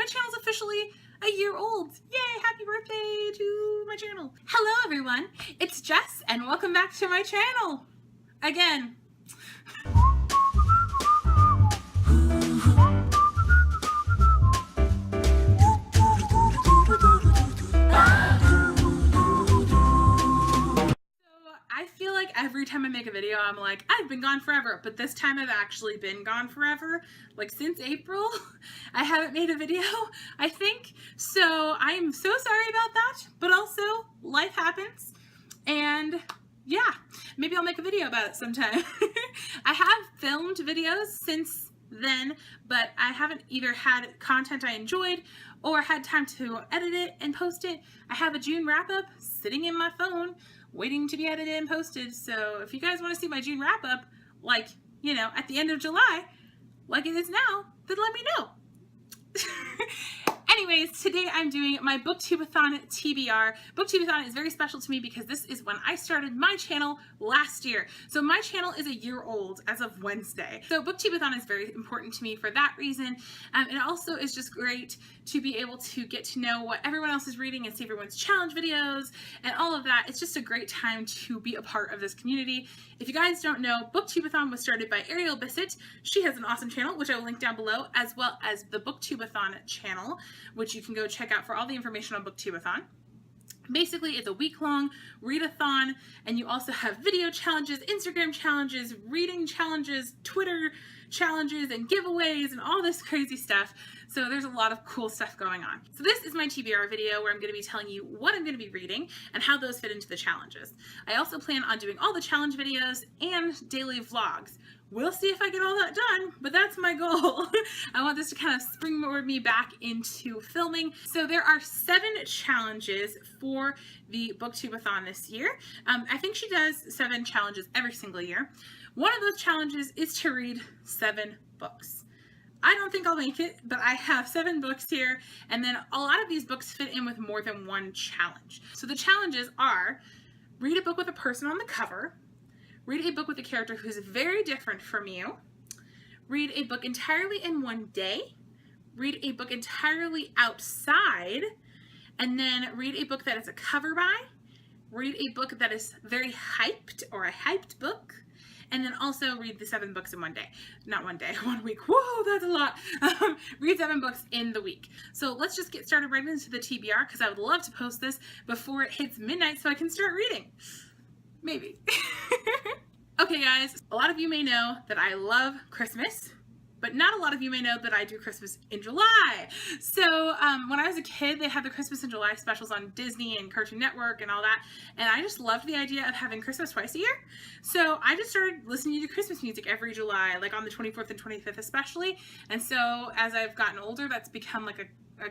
channel's officially a year old. Yay, happy birthday to my channel. Hello everyone, it's Jess and welcome back to my channel. Again. I feel like every time I make a video, I'm like, I've been gone forever, but this time I've actually been gone forever. Like since April, I haven't made a video, I think. So I'm so sorry about that, but also life happens. And yeah, maybe I'll make a video about it sometime. I have filmed videos since then, but I haven't either had content I enjoyed or had time to edit it and post it. I have a June wrap up sitting in my phone waiting to be edited and posted. So if you guys want to see my June wrap up, like, you know, at the end of July, like it is now, then let me know. Anyways, today I'm doing my BookTubeathon TBR. BookTubeathon is very special to me because this is when I started my channel last year. So my channel is a year old as of Wednesday. So BookTubeathon is very important to me for that reason. And it also is just great to be able to get to know what everyone else is reading and see everyone's challenge videos and all of that. It's just a great time to be a part of this community. If you guys don't know, BookTubeathon was started by Ariel Bisset. She has an awesome channel, which I will link down below, as well as the BookTubeathon channel, which you can go check out for all the information on BookTubeathon. Basically, it's a week-long readathon, and you also have video challenges, Instagram challenges, reading challenges, Twitter challenges, and giveaways, and all this crazy stuff. So there's a lot of cool stuff going on. So this is my TBR video where I'm going to be telling you what I'm going to be reading and how those fit into the challenges. I also plan on doing all the challenge videos and daily vlogs. We'll see if I get all that done, but that's my goal. I want this to kind of springboard me back into filming. So there are 7 challenges for the BookTubeathon this year. I think she does 7 challenges every single year. One of those challenges is to read 7 books. I don't think I'll make it, but I have 7 books here, and then a lot of these books fit in with more than one challenge. So the challenges are: read a book with a person on the cover, read a book with a character who's very different from you, read a book entirely in one day, read a book entirely outside, and then read a book that is a cover by, read a book that is very hyped or a hyped book, and then also read the 7 books in one day. Not one day, 1 week. Whoa, that's a lot. Read 7 books in the week. So let's just get started right into the TBR because I would love to post this before it hits midnight so I can start reading. Maybe. Okay guys, a lot of you may know that I love Christmas, but not a lot of you may know that I do Christmas in July. So when I was a kid, they had the Christmas in July specials on Disney and Cartoon Network and all that, and I just loved the idea of having Christmas twice a year. So I just started listening to Christmas music every July, like on the 24th and 25th especially. And so as I've gotten older, that's become like a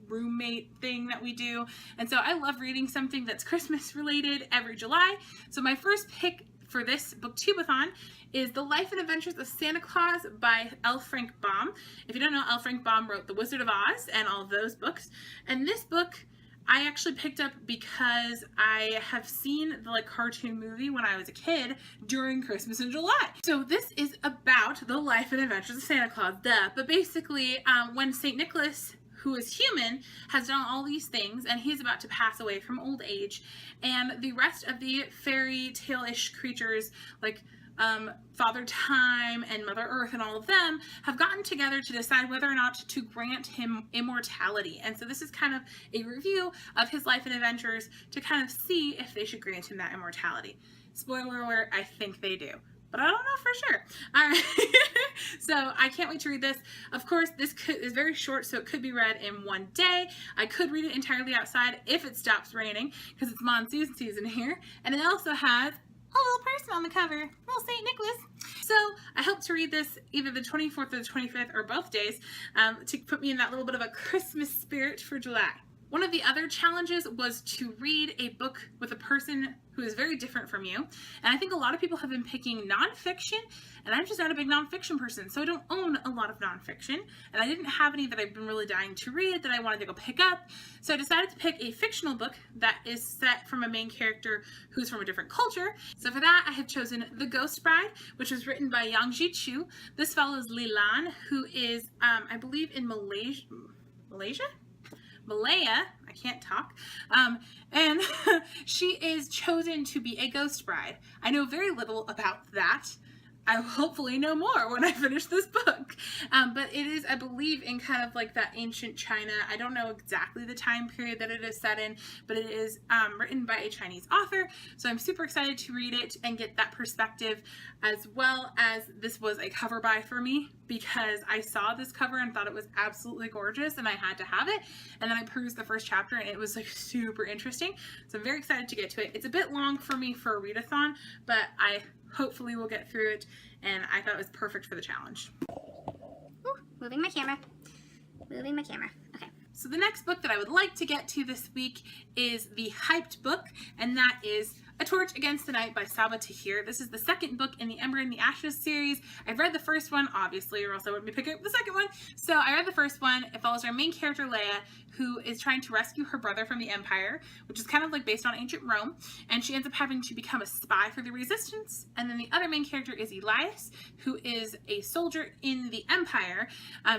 roommate thing that we do. And so I love reading something that's Christmas related every July. So my first pick for this BookTubeathon is The Life and Adventures of Santa Claus by L. Frank Baum. If you don't know, L. Frank Baum wrote The Wizard of Oz and all of those books. And this book I actually picked up because I have seen the cartoon movie when I was a kid during Christmas in July. So this is about the life and adventures of Santa Claus, duh. But basically, when St. Nicholas, who is human, has done all these things, and he's about to pass away from old age, and the rest of the fairy tale-ish creatures, like Father Time and Mother Earth and all of them, have gotten together to decide whether or not to grant him immortality. And so this is kind of a review of his life and adventures to kind of see if they should grant him that immortality. Spoiler alert, I think they do, but I don't know for sure. All right. So I can't wait to read this. Of course, this is very short, so it could be read in one day. I could read it entirely outside if it stops raining, because it's monsoon season here. And it also has a little person on the cover, little St. Nicholas. So I hope to read this either the 24th or the 25th or both days to put me in that little bit of a Christmas spirit for July. One of the other challenges was to read a book with a person who is very different from you. And I think a lot of people have been picking nonfiction, and I'm just not a big nonfiction person, so I don't own a lot of nonfiction, and I didn't have any that I've been really dying to read that I wanted to go pick up. So I decided to pick a fictional book that is set from a main character who's from a different culture. So for that, I have chosen The Ghost Bride, which was written by Yang Ji Chu. This follows Li Lan, who is, I believe, in Malaysia. Malaya, I can't talk, and she is chosen to be a ghost bride. I know very little about that. I will hopefully know more when I finish this book. But it is, I believe, in kind of like that ancient China. I don't know exactly the time period that it is set in, but it is written by a Chinese author. So I'm super excited to read it and get that perspective, as well as this was a cover buy for me because I saw this cover and thought it was absolutely gorgeous and I had to have it. And then I perused the first chapter and it was like super interesting. So I'm very excited to get to it. It's a bit long for me for a readathon, but I hopefully we'll get through it, and I thought it was perfect for the challenge. Ooh, moving my camera. Okay. So the next book that I would like to get to this week is the hyped book, and that is A Torch Against the Night by Saba Tahir. This is the second book in the Ember and the Ashes series. I've read the first one, obviously, or else I wouldn't be picking up the second one. So I read the first one. It follows our main character, Leia, who is trying to rescue her brother from the Empire, which is kind of like based on ancient Rome, and she ends up having to become a spy for the Resistance. And then the other main character is Elias, who is a soldier in the Empire.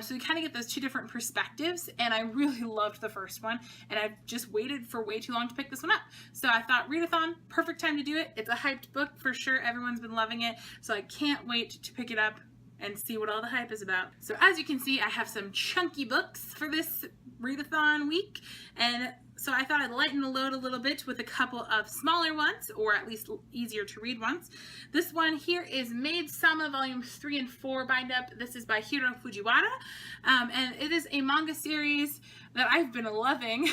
So we kind of get those two different perspectives, and I really loved the first one, and I've just waited for way too long to pick this one up. So I thought, readathon, perfect time to do it. It's a hyped book for sure. Everyone's been loving it, so I can't wait to pick it up and see what all the hype is about. So as you can see, I have some chunky books for this readathon week, and so I thought I'd lighten the load a little bit with a couple of smaller ones, or at least easier to read ones. This one here is Maid Sama Volumes 3 and 4 bind up. This is by Hiro Fujiwara, and it is a manga series that I've been loving.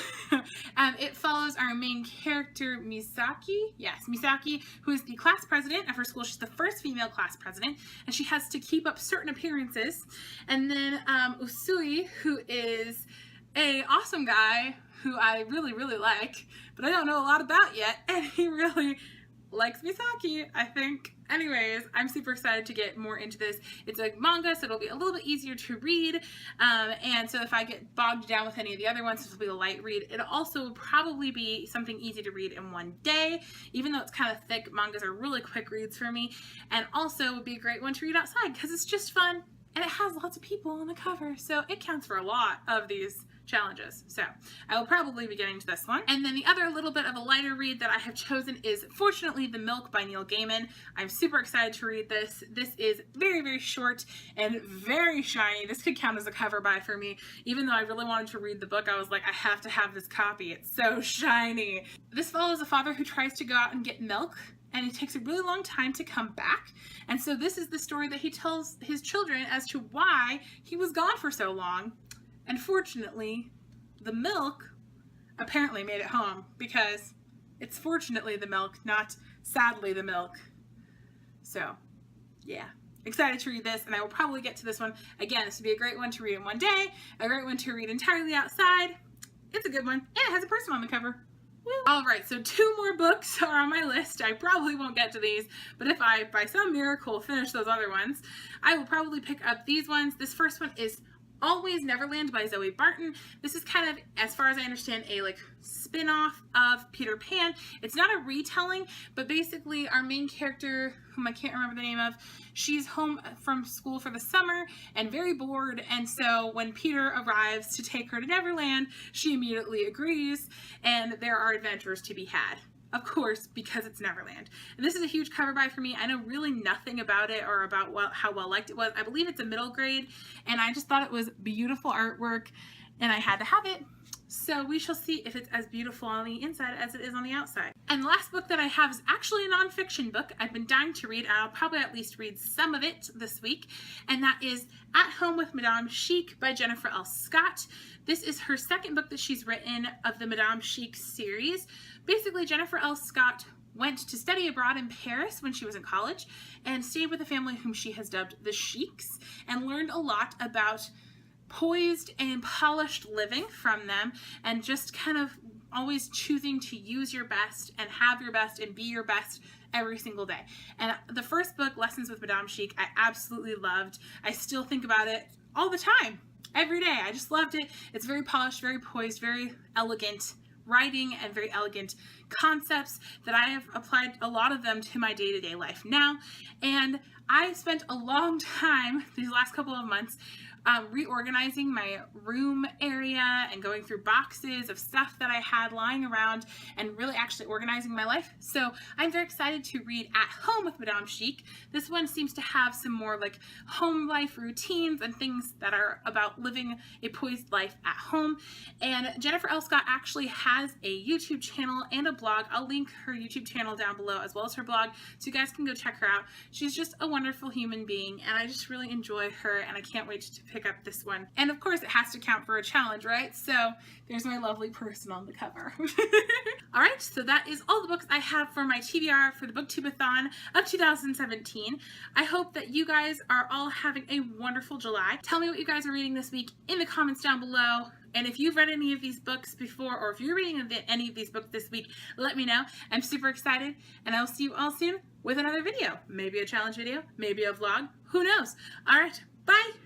It follows our main character, Misaki. Yes, Misaki, who is the class president of her school. She's the first female class president, and she has to keep up certain appearances. And then Usui, who is a awesome guy who I really, really like, but I don't know a lot about yet, and he really likes Misaki, I think. Anyways, I'm super excited to get more into this. It's a manga, so it'll be a little bit easier to read, and so if I get bogged down with any of the other ones, this will be a light read. It'll also probably be something easy to read in one day. Even though it's kind of thick, mangas are really quick reads for me, and also would be a great one to read outside because it's just fun, and it has lots of people on the cover, so it counts for a lot of these challenges. So I will probably be getting to this one. And then the other little bit of a lighter read that I have chosen is Fortunately the Milk by Neil Gaiman. I'm super excited to read this. This is very, very short and very shiny. This could count as a cover buy for me. Even though I really wanted to read the book, I was like, I have to have this copy. It's so shiny. This follows a father who tries to go out and get milk, and it takes a really long time to come back. And so this is the story that he tells his children as to why he was gone for so long. And fortunately, the milk apparently made it home, because it's fortunately the milk, not sadly the milk. So, yeah. Excited to read this, and I will probably get to this one. Again, this would be a great one to read in one day, a great one to read entirely outside. It's a good one, and it has a person on the cover. Woo. Alright, so 2 more books are on my list. I probably won't get to these, but if I, by some miracle, finish those other ones, I will probably pick up these ones. This first one is Always Neverland by Zoe Barton. This is kind of, as far as I understand, a like spin-off of Peter Pan. It's not a retelling, but basically our main character, whom I can't remember the name of, she's home from school for the summer and very bored, and so when Peter arrives to take her to Neverland, she immediately agrees, and there are adventures to be had. Of course, because it's Neverland. And this is a huge cover buy for me. I know really nothing about it or about how well liked it was. I believe it's a middle grade, and I just thought it was beautiful artwork, and I had to have it. So we shall see if it's as beautiful on the inside as it is on the outside. And the last book that I have is actually a nonfiction book. I've been dying to read, and I'll probably at least read some of it this week, and that is At Home with Madame Chic by Jennifer L. Scott. This is her second book that she's written of the Madame Chic series. Basically, Jennifer L. Scott went to study abroad in Paris when she was in college and stayed with a family whom she has dubbed the Chics, and learned a lot about poised and polished living from them, and just kind of always choosing to use your best and have your best and be your best every single day. And the first book, Lessons with Madame Chic, I absolutely loved. I still think about it all the time, every day. I just loved it. It's very polished, very poised, very elegant writing, and very elegant concepts that I have applied a lot of them to my day-to-day life now. And I spent a long time these last couple of months reorganizing my room area and going through boxes of stuff that I had lying around and really actually organizing my life. So I'm very excited to read At Home with Madame Chic. This one seems to have some more like home life routines and things that are about living a poised life at home. And Jennifer L. Scott actually has a YouTube channel and a blog. I'll link her YouTube channel down below as well as her blog, so you guys can go check her out. She's just a wonderful human being, and I just really enjoy her, and I can't wait to pick up this one. And of course, it has to count for a challenge, right? So there's my lovely person on the cover. All right, so that is all the books I have for my TBR for the BookTubeathon of 2017. I hope that you guys are all having a wonderful July. Tell me what you guys are reading this week in the comments down below. And if you've read any of these books before, or if you're reading any of these books this week, let me know. I'm super excited, and I'll see you all soon with another video. Maybe a challenge video, maybe a vlog, who knows? All right, bye.